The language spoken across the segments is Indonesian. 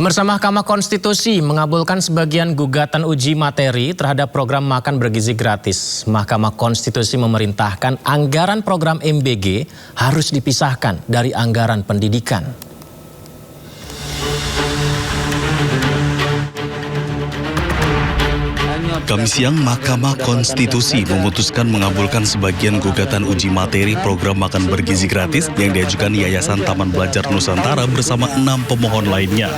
Pemirsa, Mahkamah Konstitusi mengabulkan sebagian gugatan uji materi terhadap program makan bergizi gratis. Mahkamah Konstitusi memerintahkan anggaran program MBG harus dipisahkan dari anggaran pendidikan. Kamis siang, Mahkamah Konstitusi memutuskan mengabulkan sebagian gugatan uji materi program makan bergizi gratis yang diajukan Yayasan Taman Belajar Nusantara bersama 6 pemohon lainnya.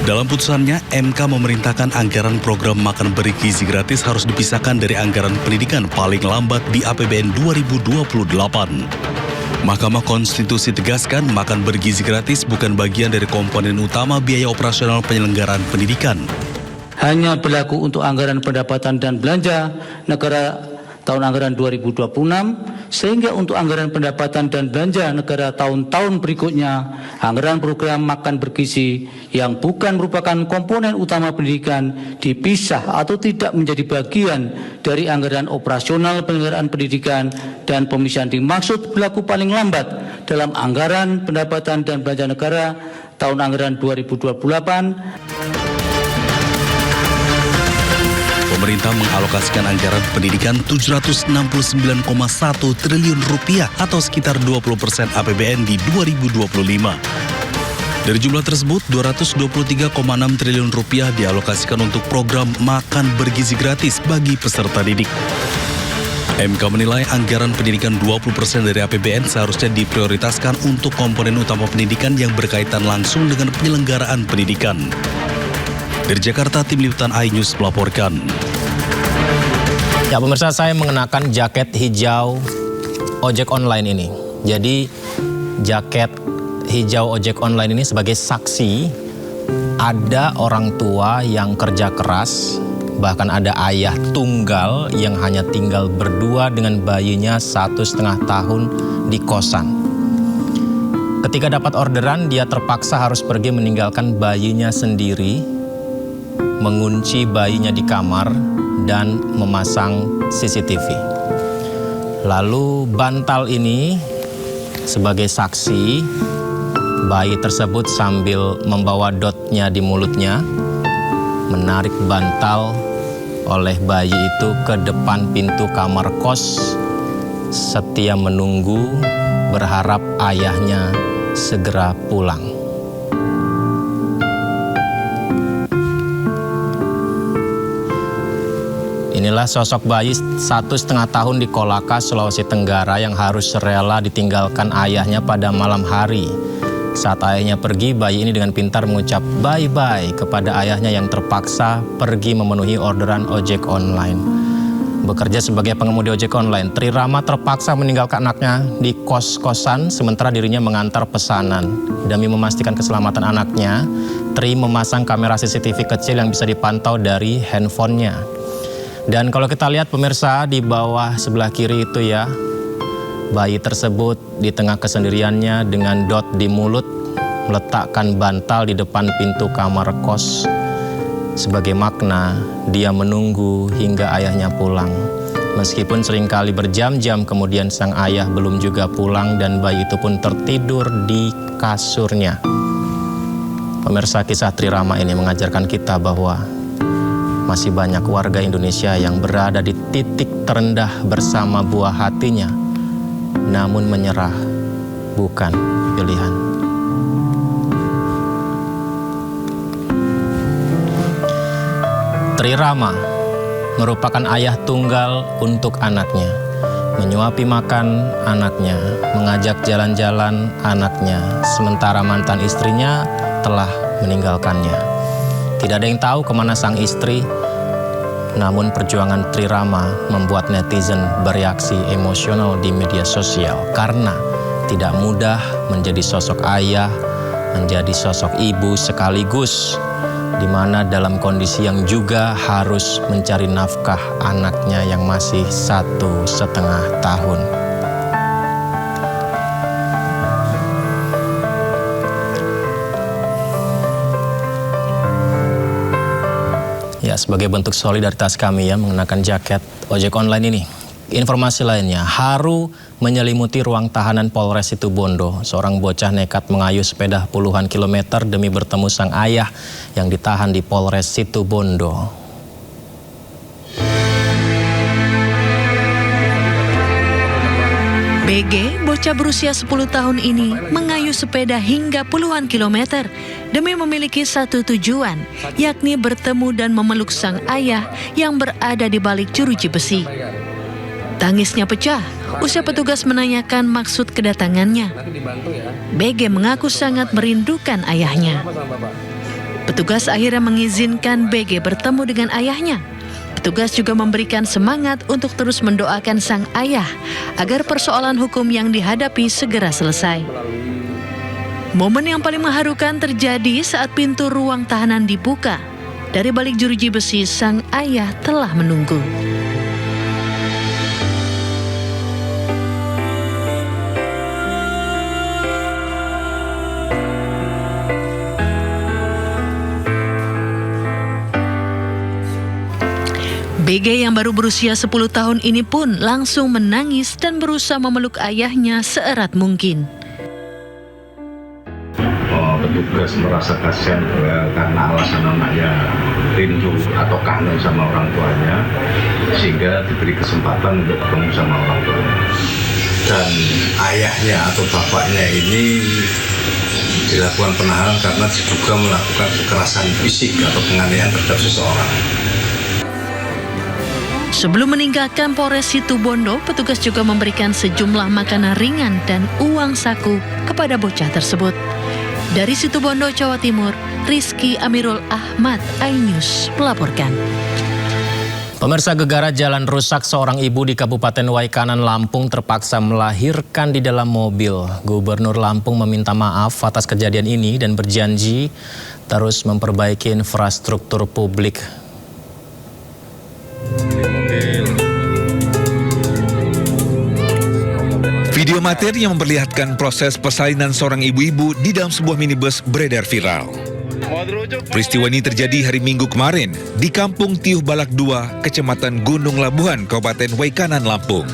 Dalam putusannya, MK memerintahkan anggaran program makan bergizi gratis harus dipisahkan dari anggaran pendidikan paling lambat di APBN 2028. Mahkamah Konstitusi tegaskan makan bergizi gratis bukan bagian dari komponen utama biaya operasional penyelenggaraan pendidikan. Hanya berlaku untuk anggaran pendapatan dan belanja negara tahun anggaran 2026, sehingga untuk anggaran pendapatan dan belanja negara tahun-tahun berikutnya, anggaran program makan bergizi yang bukan merupakan komponen utama pendidikan dipisah atau tidak menjadi bagian dari anggaran operasional penyelenggaraan pendidikan, dan pemisahan dimaksud berlaku paling lambat dalam anggaran pendapatan dan belanja negara tahun anggaran 2028. Pemerintah mengalokasikan anggaran pendidikan 769,1 triliun rupiah atau sekitar 20% APBN di 2025. Dari jumlah tersebut, 223,6 triliun rupiah dialokasikan untuk program makan bergizi gratis bagi peserta didik. MK menilai anggaran pendidikan 20% dari APBN seharusnya diprioritaskan untuk komponen utama pendidikan yang berkaitan langsung dengan penyelenggaraan pendidikan. Dari Jakarta, Tim Liputan iNews melaporkan. Ya pemirsa, saya mengenakan jaket hijau ojek online ini. Jadi jaket hijau ojek online ini sebagai saksi ada orang tua yang kerja keras, bahkan ada ayah tunggal yang hanya tinggal berdua dengan bayinya 1,5 tahun di kosan. Ketika dapat orderan, dia terpaksa harus pergi meninggalkan bayinya sendiri, mengunci bayinya di kamar, dan memasang CCTV. Lalu bantal ini sebagai saksi, bayi tersebut sambil membawa dotnya di mulutnya, menarik bantal oleh bayi itu ke depan pintu kamar kos, setia menunggu, berharap ayahnya segera pulang. Inilah sosok bayi 1,5 tahun di Kolaka, Sulawesi Tenggara yang harus rela ditinggalkan ayahnya pada malam hari. Saat ayahnya pergi, bayi ini dengan pintar mengucap bye-bye kepada ayahnya yang terpaksa pergi memenuhi orderan ojek online. Bekerja sebagai pengemudi ojek online, Tri Rama terpaksa meninggalkan anaknya di kos-kosan sementara dirinya mengantar pesanan. Demi memastikan keselamatan anaknya, Tri memasang kamera CCTV kecil yang bisa dipantau dari handphonenya. Dan kalau kita lihat pemirsa di bawah sebelah kiri itu ya, bayi tersebut di tengah kesendiriannya dengan dot di mulut meletakkan bantal di depan pintu kamar kos. Sebagai makna dia menunggu hingga ayahnya pulang. Meskipun seringkali berjam-jam kemudian sang ayah belum juga pulang dan bayi itu pun tertidur di kasurnya. Pemirsa, kisah Tri Rama ini mengajarkan kita bahwa masih banyak warga Indonesia yang berada di titik terendah bersama buah hatinya, namun menyerah bukan pilihan. Tri Rama merupakan ayah tunggal untuk anaknya, menyuapi makan anaknya, mengajak jalan-jalan anaknya, sementara mantan istrinya telah meninggalkannya. Tidak ada yang tahu kemana sang istri, namun perjuangan Tri Rama membuat netizen bereaksi emosional di media sosial karena tidak mudah menjadi sosok ayah, menjadi sosok ibu sekaligus, di mana dalam kondisi yang juga harus mencari nafkah anaknya yang masih 1,5 tahun. Ya, sebagai bentuk solidaritas kami ya mengenakan jaket ojek online ini. Informasi lainnya, haru menyelimuti ruang tahanan Polres Situbondo. Seorang bocah nekat mengayuh sepeda puluhan kilometer demi bertemu sang ayah yang ditahan di Polres Situbondo. BG, bocah berusia 10 tahun ini mengayuh sepeda hingga puluhan kilometer demi memiliki satu tujuan, yakni bertemu dan memeluk sang ayah yang berada di balik jeruji besi. Tangisnya pecah usai petugas menanyakan maksud kedatangannya. BG mengaku sangat merindukan ayahnya. Petugas akhirnya mengizinkan BG bertemu dengan ayahnya. Petugas juga memberikan semangat untuk terus mendoakan sang ayah agar persoalan hukum yang dihadapi segera selesai. Momen yang paling mengharukan terjadi saat pintu ruang tahanan dibuka. Dari balik jeruji besi, sang ayah telah menunggu. BG yang baru berusia 10 tahun ini pun langsung menangis dan berusaha memeluk ayahnya seerat mungkin. Petugas merasa kasihan karena alasan anaknya rindu atau kangen sama orang tuanya, sehingga diberi kesempatan untuk ketemu sama orang tuanya. Dan ayahnya atau bapaknya ini dilakukan penahanan karena diduga melakukan kekerasan fisik atau penganiayaan terhadap seseorang. Sebelum meninggalkan Polres Situbondo, petugas juga memberikan sejumlah makanan ringan dan uang saku kepada bocah tersebut. Dari Situbondo, Jawa Timur, Rizky Amirul Ahmad, iNews melaporkan. Pemirsa, gegara jalan rusak, seorang ibu di Kabupaten Waikanan, Lampung terpaksa melahirkan di dalam mobil. Gubernur Lampung meminta maaf atas kejadian ini dan berjanji terus memperbaiki infrastruktur publik. Video amatir yang memperlihatkan proses persalinan seorang ibu-ibu di dalam sebuah minibus beredar viral. Peristiwa ini terjadi hari Minggu kemarin di Kampung Tiuh Balak 2, Kecamatan Gunung Labuhan, Kabupaten Waikanan, Lampung.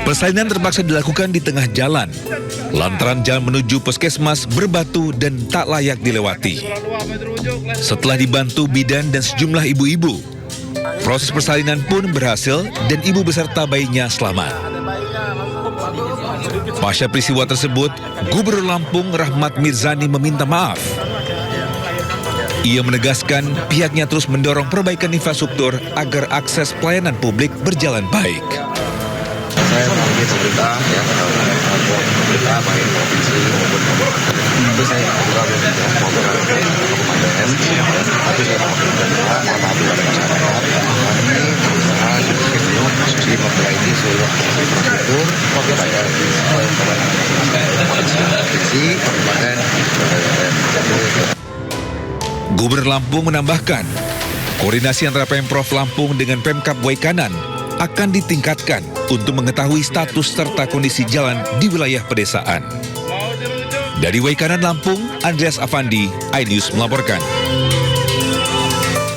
Persalinan terpaksa dilakukan di tengah jalan, lantaran jalan menuju puskesmas berbatu dan tak layak dilewati. Setelah dibantu bidan dan sejumlah ibu-ibu, proses persalinan pun berhasil dan ibu beserta bayinya selamat. Pasca peristiwa tersebut, Gubernur Lampung Rahmat Mirzani meminta maaf. Ia menegaskan pihaknya terus mendorong perbaikan infrastruktur agar akses pelayanan publik berjalan baik. Saya menghargai pemerintah, pemerintah baik provinsi maupun kabupaten. Itu saya juga maupun kabupaten, tapi saya menghargai juga kepada masyarakat. Kami berusaha untuk memperbaiki seluruh infrastruktur supaya provinsi, kabupaten. Gubernur Lampung menambahkan, koordinasi antara Pemprov Lampung dengan Pemkab Waikanan akan ditingkatkan untuk mengetahui status serta kondisi jalan di wilayah pedesaan. Dari Waikanan, Lampung, Andreas Afandi, iNews melaporkan.